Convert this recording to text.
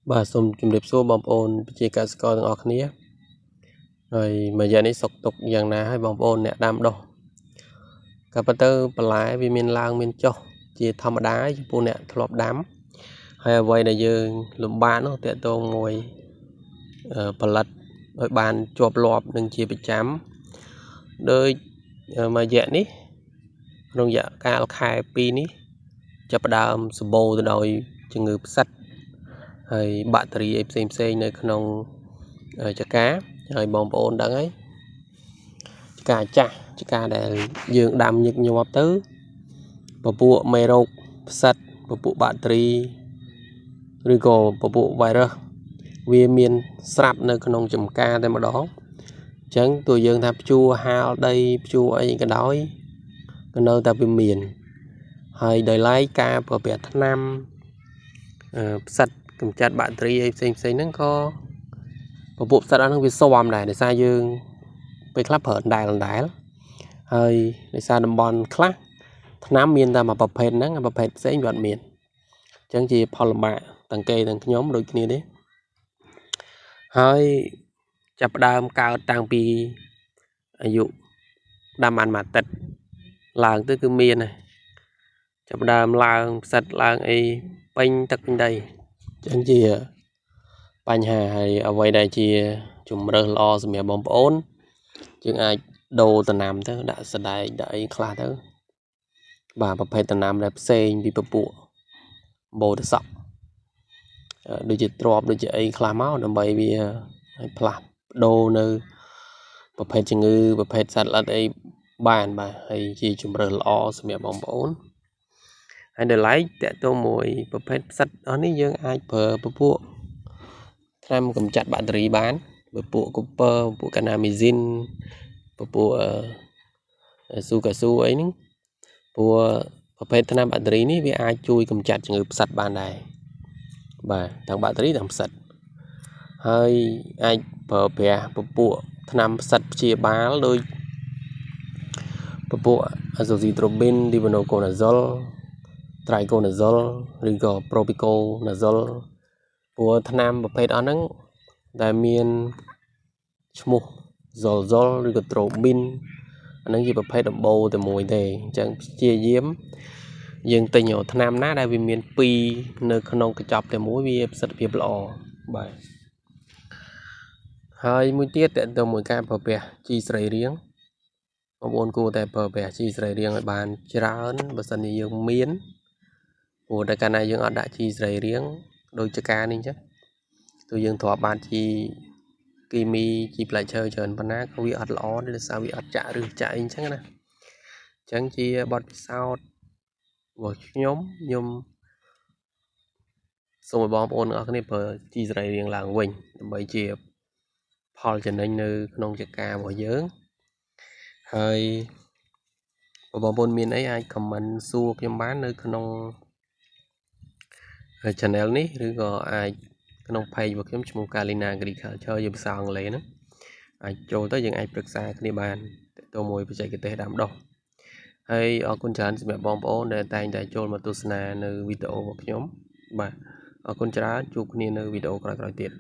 Bà xung chùm điệp xua bóng ôn chỉ cả score từng ọc nia rồi mà giờ này sọc tục dạng nào hay bóng ôn nè đam đồ cả bắt tơ bà lái vì miền lang miền châu chỉ thầm đá cho bố nè thọp đám hay vậy là giờ lùm bán nó tệ tô ngồi bà lật rồi bàn chộp lọp đừng chỉ bị chám đôi mà dạ ní rong dạ cao khai pi ní chập đàm sờ bồ từ đồi chừng ngực sắt hay battery xem nơi không cho cá rồi bóng ôn đắng ấy cá chả cá để dương đam nhật nhiều ngọc tứ bộ bộ mê rô sắt bộ bộ battery rồi bộ bộ virus vì miền sạp nơi không chùm ca thêm mà đó chẳng tôi dương tháp chua hao đây chua ấy cái đói cái nơi ta bên miền hay đời lái ca của Việt Nam sạch cầm chặt battery xem nó có bộ sạch nó bị xòm này để sao dươngไปคลับเหินได้หลังได้แล้วเฮ้ยในซาดัมบอลคลักน้ำมีนแต่มาประเภทนั้นประเภทเส้นหยอดมีนจังจีพอลมาต่างเกย์ต่างnhóm đôi kia đấy ហើយចាប់ដើមកើតតាំងពីអាយុដាំបានមួយទឹកឡើងទៅគឺមានហើយចាប់ដើមឡើងផ្សិតឡើងអីពេញទឹកពេញដីចឹងជាបញ្ហាហើយអ្វីដែលជាជំរឿនល្អសម្រាប់បងប្អូនយើងអាចដូរតំណាំទៅដាក់សដែកដាក់អីខ្លះទៅបាទប្រភេទតំណាំដែលផ្សេងពីពពួកបូតសក់ដូចជាទ្របដូចជាអីខ្លះមកដើម្បីវាឲ្យផ្លាស់ដូរនៅប្រភេទជំងឺប្រភេទសត្វល្អិតអីបានបាទហើយជាជំរឿនល្អសម្រាប់បងប្អូនហើយដល់ឡែកតើតើមួយប្រភេទសត្វអស់នេះយើងអាចប្រើពពួកថ្នាំកម្ចាត់បាក់តេរីបានពពួកកូពើពពួកកាណាមីស៊ីនពពួកស៊ូកាស៊ូអីហ្នឹងព្រោះប្រភេទថ្នាំបាក់តេរីនេះវាអាចជួយកម្ចាត់ជំងឺផ្សិតបានដែរបាទទាំងបាក់តេរីទាំងផ្សិតហើយអាចប្រើប្រាស់ពពួកថ្នាំផ្សិតព្យាបាលដោយពពួកអាសូស៊ីត្រូប៊ីនឌីវ៉ាណូកូណាហ្សុលត្រៃកូណាហ្សុលឬក៏ប្រូពីកូណាហ្សុលព្រោះថ្នាំប្រភេទអស់ហ្នឹងដែលមានឈ្មោះហ្សុលហ្សុលឬក៏ត្រូប៊ីនអាហ្នឹងជាប្រភេទដំបូងតែមួយទេអញ្ចឹងព្យាយាមយើងទិញថ្នាំណាដែលវាមាន2នៅក្នុងកញ្ចប់តែមួយវាប្រសិទ្ធភាពល្អបាទហើយមួយទៀតតើទៅមួយការប្រើប្រាស់ជីស្រីរៀងបងប្អូនគួរតែប្រើប្រាស់ជីស្រីរៀងឲ្យបានច្រើនបើសិនជាយើងមានព្រោះតែកាលណាយើងអត់ដាក់ជីស្រីរៀងដូចចកានេះអញ្ចឹងទោះយើងធ្លាប់បានជីគីមីជីផ្លែឈើច្រើនប៉ុណ្ណាក៏វាអត់ល្អដោយសារវាអត់ចាក់ឬចាក់អីអញ្ចឹងណាអញ្ចឹងជាបទពិសោធន៍របស់ខ្ញុំសូមឲ្យបងប្អូនទាំងអស់គ្នាប្រើជីស្រីរៀងឡើងវិញដើម្បីជាផលចំណេញនៅក្នុងចការបស់យើងហើយបងប្អូនមានអីអាច comment សួរខ្ញុំបាននៅក្នុង channel នេះឬក៏អាចក្នុង page របស់ខ្ញុំឈ្មោះ Kalina Agriculture ជាភាសាអង់គ្លេសហ្នឹងអាចចូលទៅយើងអាចប្រឹក្សាគ្នាបានទាក់ទងមួយបច្ចេកទេសដាំដុះហើយអរគុណច្រើនសម្រាប់បងប្អូនដែលតែងតែចូលមកទស្សនានៅវីដេអូរបស់ខ្ញុំបាទអរគុណច្រើនជួបគ្នានៅវីដេអូក្រោយៗទៀត